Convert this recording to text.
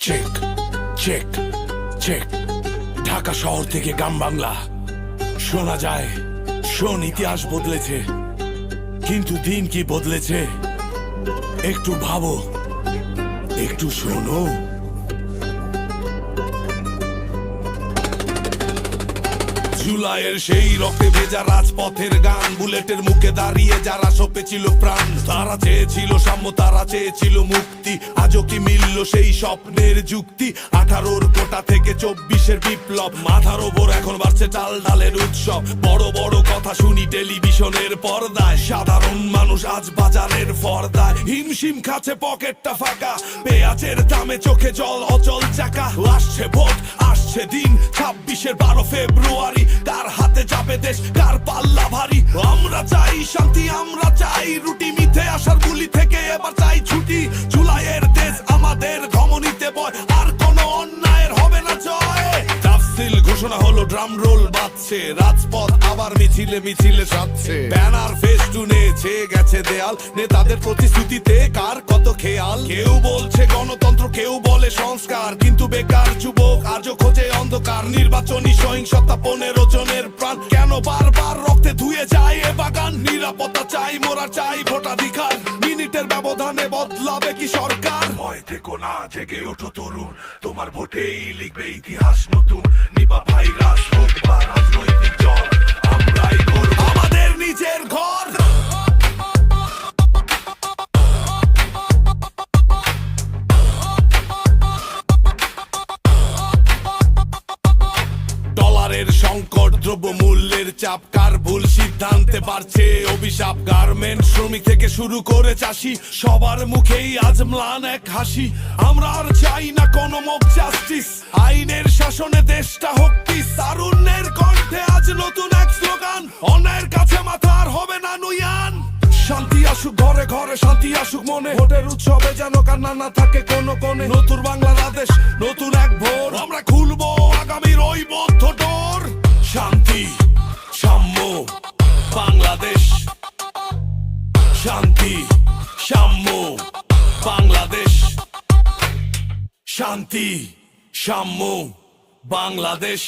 Check check check. Dhaka শহর থেকে গ্রাম বাংলা শোনা যায়, শোন ইতিহাস বদলেছে, কিন্তু দিন কি বদলেছে একটু ভাবো, একটু শোনো। জুলাইয়ের সেই রক্তে ভেজা রাজপথের গান, বুলেটের মুখে দাঁড়িয়ে যারা সপেছিল প্রাণ। তারা চেয়েছিল সাম্য, তারা চেয়েছিল মুক্তি। আজও কি মিলল সেই স্বপ্নের যুক্তি? 18-র কোটা থেকে 24-এর বিপ্লব, মাথার ওপর এখন বাড়ছে ডাল ডালের উৎসব। বড় বড় কথা শুনি টেলিভিশনের পর্দায়, সাধারণ মানুষ আজ বাজারের ফর্দায়। হিমশিম খাচ্ছে পকেটটা ফাঁকা, পেঁয়াজের দামে চোখে জল, অচল চাকা। আসছে ভোট, আসছে দিন 26-এর 12 ফেব্রুয়ারি। কার হাতে যাবে দেশ, কার পাল্লা ভারী? আমরা চাই শান্তি, আমরা চাই রুটি, মিথে আসার গুলি থেকে এবার চাই ছুটি। জুলাইয়ের দেশ আমাদের ধমনীতে বয়, আর কোনো অন্যায়ের হবে না জয়। তাফসিল ঘোষণা হলো, ড্রাম রোল বাজছে, রাজপথ আবার মিছিলে মিছিলে সাজছে। ব্যানার ফেস্টুনে ছেয়ে গেছে দেয়াল, নেতাদের প্রতিশ্রুতিতে কার কত খেয়াল। কেউ বলছে গণতন্ত্র, কেউ বলে সংস্কার, কিন্তু বেকার যুবক আজও খোঁজে অন্ধকার। নির্বাচনী সহিংসতা, 15 জনের প্রাণ, কেন বারবার রক্তে ধুয়ে যায় এ বাগান? নিরাপত্তা চাই, মোরা চাই ভোটাধিকার, মিনিটের ব্যবধানে বদলাবে কি সরকার? ভয় থেকো না, জেগে ওঠো তরুণ, তোমার ভোটেই লিখবে ইতিহাস নতুন। নিপা ভাইরাস হোক বা রাজনৈতিক দল, আমরাই করব আমাদের নিজের ঘর। ডলারের সংকট, দ্রব্য মূল্যের চাপ, কার ভুল সিদ্ধান্তে বাড়ছে অভিশাপ। গার্মেন্ট শ্রমিক থেকে শুরু করে চাষি, সবার মুখেই আজ ম্লান এক হাসি। আমরা আর চাই না কোনো মক জাস্টিস, আইনের শাসনে দেশটা হোক পিস। তারুণ্যের কণ্ঠে আজ নতুন এক স্লোগান, অন্যায়ের কাছে মাথা আর হবে না নুয়ান। শান্তি আসুক ঘরে ঘরে, শান্তি আসুক মনে, ভোটের উৎসবে যেন কান্না না থাকে কোনো কোণে। নতুন বাংলাদেশ, নতুন এক ভোর, আমরা খুলবো আগামীর ওই বদ্ধ ডোর। শান্তি সাম্য বাংলাদেশ, শান্তি সাম্য বাংলাদেশ, শান্তি সাম্য বাংলাদেশ।